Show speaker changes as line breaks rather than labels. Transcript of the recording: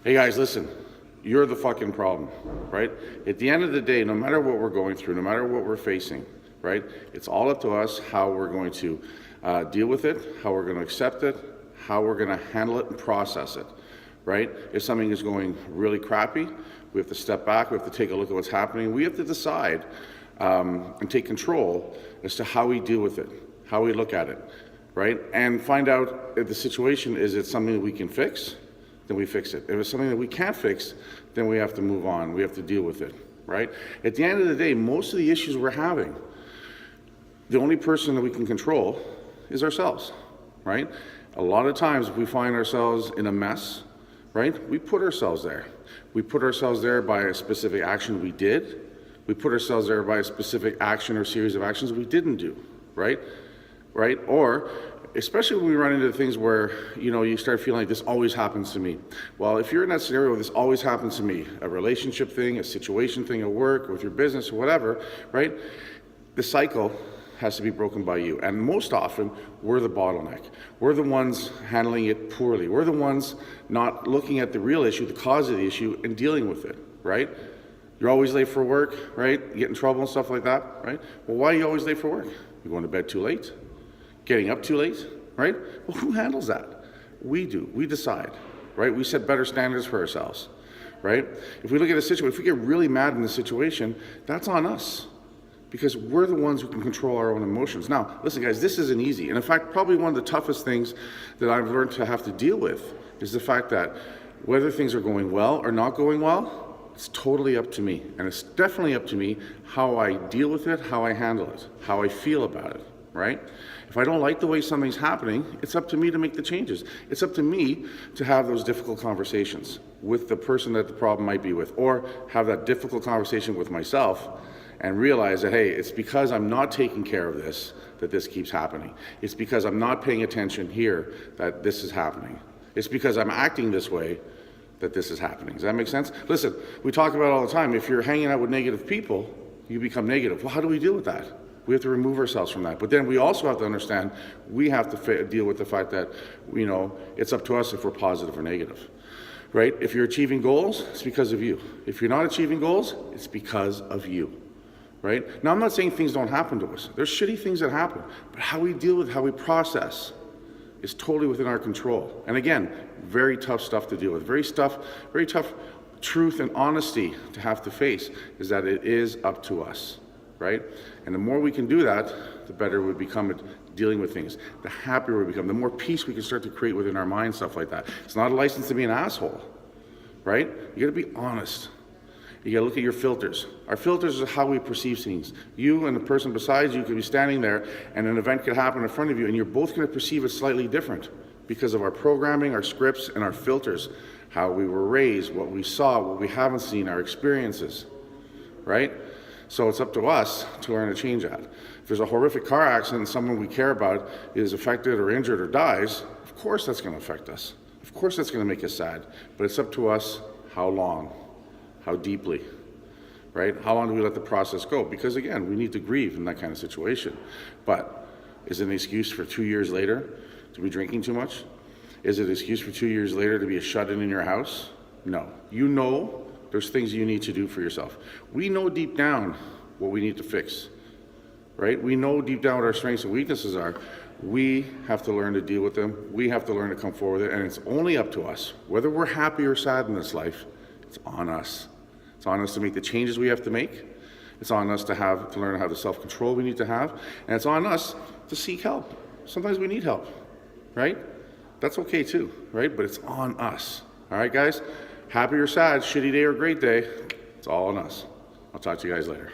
Hey guys, listen, you're the fucking problem, right? At the end of the day, no matter what we're going through, no matter what we're facing, right? It's all up to us how we're going to deal with it, how we're going to accept it, how we're going to handle it and process it, right? If something is going really crappy, we have to step back, we have to take a look at what's happening, we have to decide and take control as to how we deal with it, how we look at it, right? And find out if the situation is it something that we can fix, then we fix it. If it's something that we can't fix, then we have to move on. We have to deal with it, right? At the end of the day, most of the issues we're having, the only person that we can control is ourselves, right? A lot of times if we find ourselves in a mess, right, we put ourselves there. We put ourselves there by a specific action we did. We put ourselves there by a specific action or series of actions we didn't do, right? Right? Or especially when we run into things where, you start feeling like this always happens to me. Well, if you're in that scenario where this always happens to me, a relationship thing, a situation thing at work, with your business or whatever, right? The cycle has to be broken by you. And most often, we're the bottleneck. We're the ones handling it poorly. We're the ones not looking at the real issue, the cause of the issue, and dealing with it, right? You're always late for work, right? You get in trouble and stuff like that, right? Well, why are you always late for work? You're going to bed too late? Getting up too late, right? Well, who handles that? We do. We decide, right? We set better standards for ourselves, right? If we look at a situation, if we get really mad in the situation, that's on us because we're the ones who can control our own emotions. Now, listen, guys, this isn't easy. And in fact, probably one of the toughest things that I've learned to have to deal with is the fact that whether things are going well or not going well, it's totally up to me. And it's definitely up to me how I deal with it, how I handle it, how I feel about it, right? If I don't like the way something's happening, it's up to me to make the changes. It's up to me to have those difficult conversations with the person that the problem might be with, or have that difficult conversation with myself and realize that, hey, it's because I'm not taking care of this that this keeps happening. It's because I'm not paying attention here that this is happening. It's because I'm acting this way that this is happening. Does that make sense? Listen, we talk about it all the time. If you're hanging out with negative people, you become negative. Well, how do we deal with that? We have to remove ourselves from that. But then we also have to understand we have to deal with the fact that, it's up to us if we're positive or negative, right? If you're achieving goals, it's because of you. If you're not achieving goals, it's because of you, right? Now, I'm not saying things don't happen to us. There's shitty things that happen. But how we deal with, how we process is totally within our control. And again, very tough stuff to deal with. Very tough truth and honesty to have to face is that it is up to us. Right? And the more we can do that, the better we become at dealing with things. The happier we become, the more peace we can start to create within our mind, stuff like that. It's not a license to be an asshole, right? You gotta be honest. You gotta look at your filters. Our filters are how we perceive things. You and the person beside you could be standing there and an event could happen in front of you and you're both gonna perceive it slightly different because of our programming, our scripts, and our filters. How we were raised, what we saw, what we haven't seen, our experiences, right? So it's up to us to learn to change that. If there's a horrific car accident and someone we care about is affected or injured or dies, of course that's going to affect us. Of course that's going to make us sad. But it's up to us how long, how deeply, right? How long do we let the process go? Because again, we need to grieve in that kind of situation. But is it an excuse for 2 years later to be drinking too much? Is it an excuse for 2 years later to be a shut-in your house? No. There's things you need to do for yourself. We know deep down what we need to fix, right? We know deep down what our strengths and weaknesses are. We have to learn to deal with them. We have to learn to come forward with it, and it's only up to us. Whether we're happy or sad in this life, it's on us. It's on us to make the changes we have to make. It's on us to learn how the self-control we need to have, and it's on us to seek help. Sometimes we need help, right? That's okay too, right? But it's on us. All right, guys? Happy or sad, shitty day or great day, it's all on us. I'll talk to you guys later.